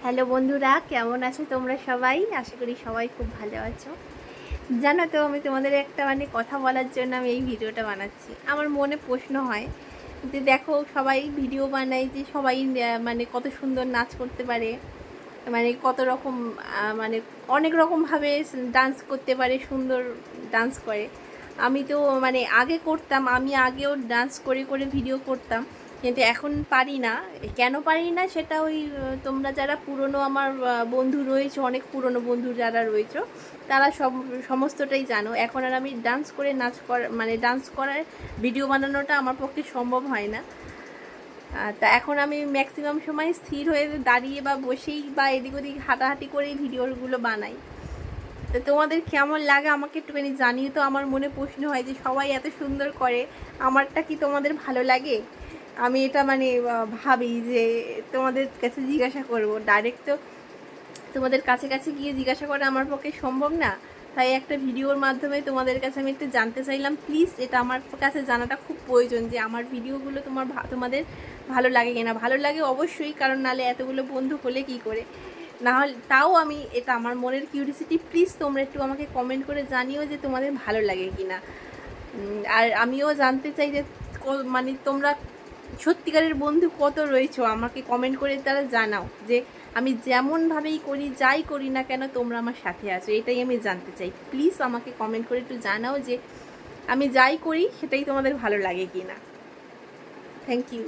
Hello বন্ধুরা, কেমন আছো তোমরা সবাই? আশা করি সবাই খুব ভালো আছো। জানো তো, আমি তোমাদের একটা কথা বলার জন্য আমি এই ভিডিওটা বানাচ্ছি। আমার মনে প্রশ্ন হয় যে দেখো, সবাই ভিডিও বানায় যে সবাই কত সুন্দর নাচ করতে পারে, কত রকম অনেক রকমভাবে ডান্স করতে পারে, সুন্দর ডান্স করে। আমি তো আগে করতাম, আমি আগেও ডান্স করে করে ভিডিও করতাম, কিন্তু এখন পারি না। কেন পারি না সেটা তোমরা যারা পুরনো আমার বন্ধু রয়েছে, অনেক পুরনো বন্ধু যারা রয়েছে, তারা সমস্তটাই জানো। এখন আর আমি ডান্স করে ডান্স করার ভিডিও বানানোটা আমার পক্ষে সম্ভব হয় না। তা এখন আমি ম্যাক্সিমাম সময় স্থির হয়ে দাঁড়িয়ে বা বসেই বা এদিক ওদিক হাঁটাহাঁটি করেই ভিডিওগুলো বানাই। তো তোমাদের কেমন লাগে আমাকে একটুখানি জানিয়ে। তো আমার মনে প্রশ্ন হয় যে সবাই এত সুন্দর করে, আমারটা কি তোমাদের ভালো লাগে? আমি এটা ভাবি যে তোমাদের কাছে জিজ্ঞাসা করব। ডাইরেক্ট তো তোমাদের কাছে কাছে গিয়ে জিজ্ঞাসা করা আমার পক্ষে সম্ভব না। তাই একটা ভিডিওর মাধ্যমে তোমাদের কাছে আমি একটু জানতে চাইলাম। প্লিজ, এটা আমার কাছে জানাটা খুব প্রয়োজন যে আমার ভিডিওগুলো তোমাদের ভালো লাগে কিনা। ভালো লাগে অবশ্যই, কারণ নালে এতগুলো বন্ধু হলে কি করে। না হলে তাও আমি, এটা আমার মনের কিউরিসিটি। প্লিজ তোমরা একটু আমাকে কমেন্ট করে জানিও যে তোমাদের ভালো লাগে কি না। আর আমিও জানতে চাই যে তোমরা সত্যিকারের বন্ধু কত রয়েছো, আমাকে কমেন্ট করে তারা জানাও যে আমি যেমনভাবেই করি, যাই করি না কেন, তোমরা আমার সাথে আছো। এটাই আমি জানতে চাই। প্লিজ আমাকে কমেন্ট করে একটু জানাও যে আমি যাই করি সেটাই তোমাদের ভালো লাগে কি না। Thank you.